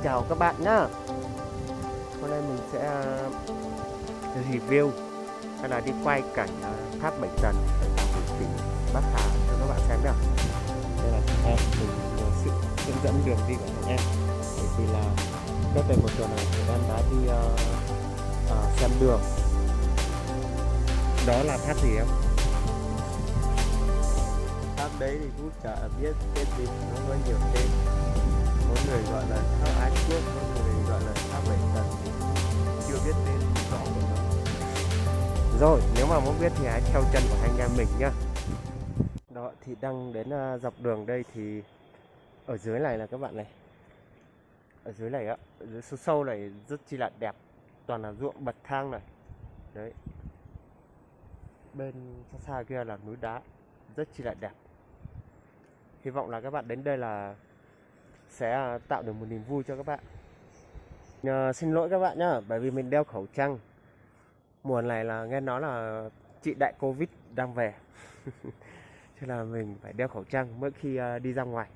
chào các bạn nhá. Hôm nay mình sẽ review hay là đi quay cảnh tháp Bảy Tần ở tỉnh Bắc Hà cho các bạn xem nhá. Đây là em mình sự hướng dẫn đường đi của các em. Bởi vì là cách đây một tuần này thì em đã đi xem đường. Đó là tháp gì em? Tháp đấy thì cũng chả biết tên gì, nó có nhiều tên. Có người gọi là tháp Ái Quốc, có người gọi là tháp Bảy Tần, chưa biết tên rõ của nó. Rồi, nếu mà muốn biết thì hãy theo chân của anh em mình nhá. Đó, thì đang đến dọc đường đây thì ở dưới này là các bạn này. Ở dưới này á, ở dưới sâu sâu này rất chi là đẹp, toàn là ruộng bậc thang này. Đấy. Bên xa xa kia là núi đá, rất chi là đẹp. Hy vọng là các bạn đến đây là sẽ tạo được một niềm vui cho các bạn. Xin lỗi các bạn nhá, bởi vì mình đeo khẩu trang. Mùa này là nghe nói là chị đại Covid đang về. Cho là mình phải đeo khẩu trang mỗi khi đi ra ngoài.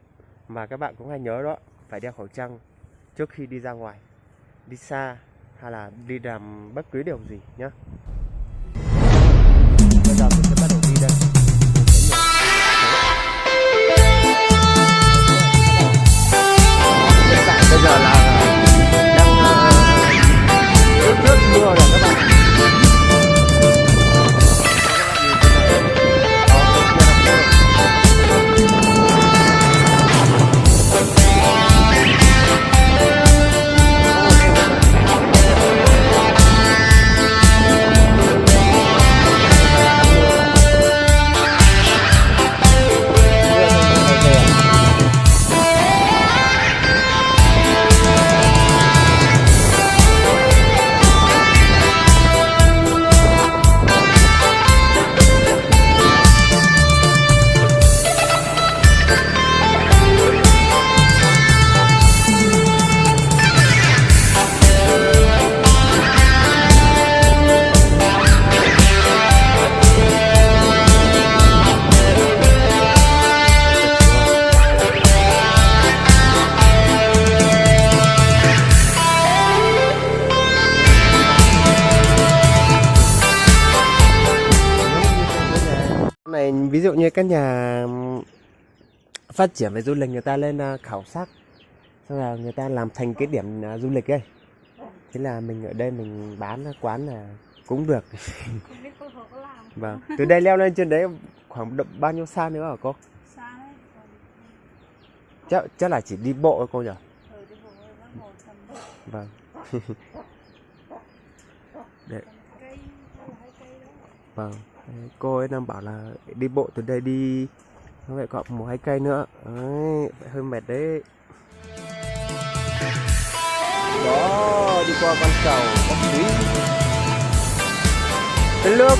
Mà các bạn cũng hãy nhớ đó, phải đeo khẩu trang trước khi đi ra ngoài, đi xa hay là đi làm bất cứ điều gì nhá. Bây giờ mình sẽ bắt đầu đi đây. Bây giờ là đang rất mưa rồi các bạn. Này, ví dụ như các nhà phát triển về du lịch, người ta lên khảo sát, xong là người ta làm thành cái điểm du lịch ấy. Thế là mình ở đây mình bán quán là cũng được. Vâng, từ đây leo lên trên đấy khoảng bao nhiêu xa nữa hả cô? Chắc là chỉ đi bộ thôi cô nhỉ? Vâng. Đấy. Vâng, cô ấy đang bảo là đi bộ từ đây đi nó lại còn 1-2 cây nữa. Đấy, hơi mệt đấy. Đó, đi qua con cầu Bắc Quý. Cái nước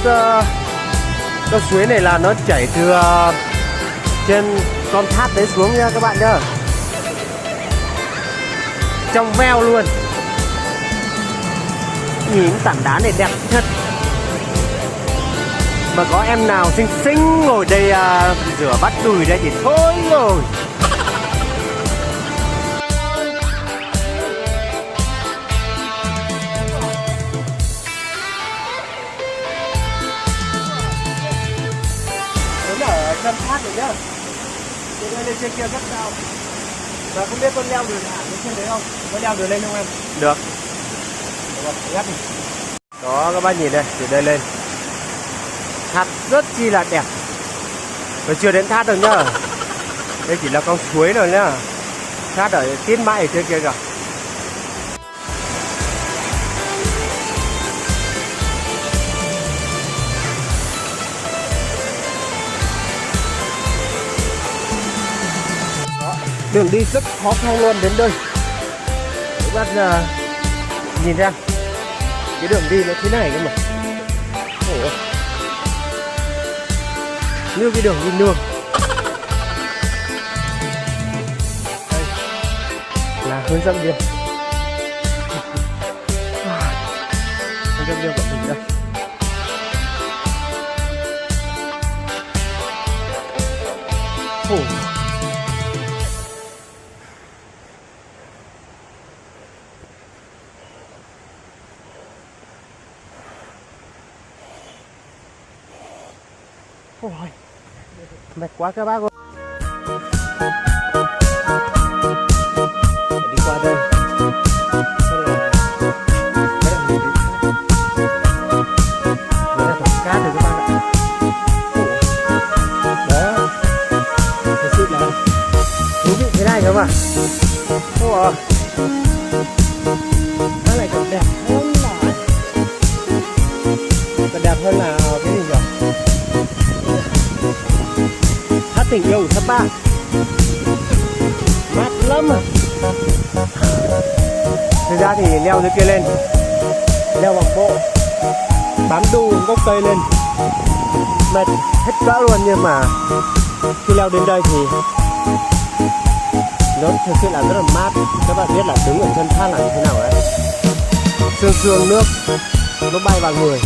con suối này là nó chảy từ trên con tháp đấy xuống nha các bạn nhá. Trong veo luôn. Nhìn tảng đá này đẹp thật. Mà có em nào xinh xinh ngồi đây rửa bát đùi đây thì thôi rồi. Đứng ở chân tháp rồi nhá. Từ đây lên trên kia rất cao. Và không biết con leo được hả lên trên đấy không? Có leo được lên không em? Được. Ghép đi. Đó các bác nhìn đây, từ đây lên. Thác rất chi là đẹp. Rồi chưa đến thác đâu nhá. Đây chỉ là con suối rồi nhá. Thác ở tiến mãi ở trên kia kìa. Đó, đường đi rất khó khăn luôn đến đây. Các bác nhìn ra cái đường đi nó thế này cơ mà. Ủa, như cái đường đi nương. Đây là hướng dẫn viên. Hướng dẫn viên của mình đây. Ôi, mệt quá các bác ơi. Phải đi qua đây. Đây là thùng cát rồi các bác ạ. Đó, thật sự là thú vị thế này các bạn. Ôi, nó lại còn đẹp hơn là cái gì nhỉ? Hát tình yêu của Sapa mát lắm. Thực ra thì leo dưới kia lên, leo bằng bộ, bám đu gốc cây lên mệt hết cỡ luôn, nhưng mà khi leo đến đây thì nó thực sự là rất là mát. Các bạn biết là đứng ở chân thác là như thế nào đấy, sương sương nước nó bay vào người.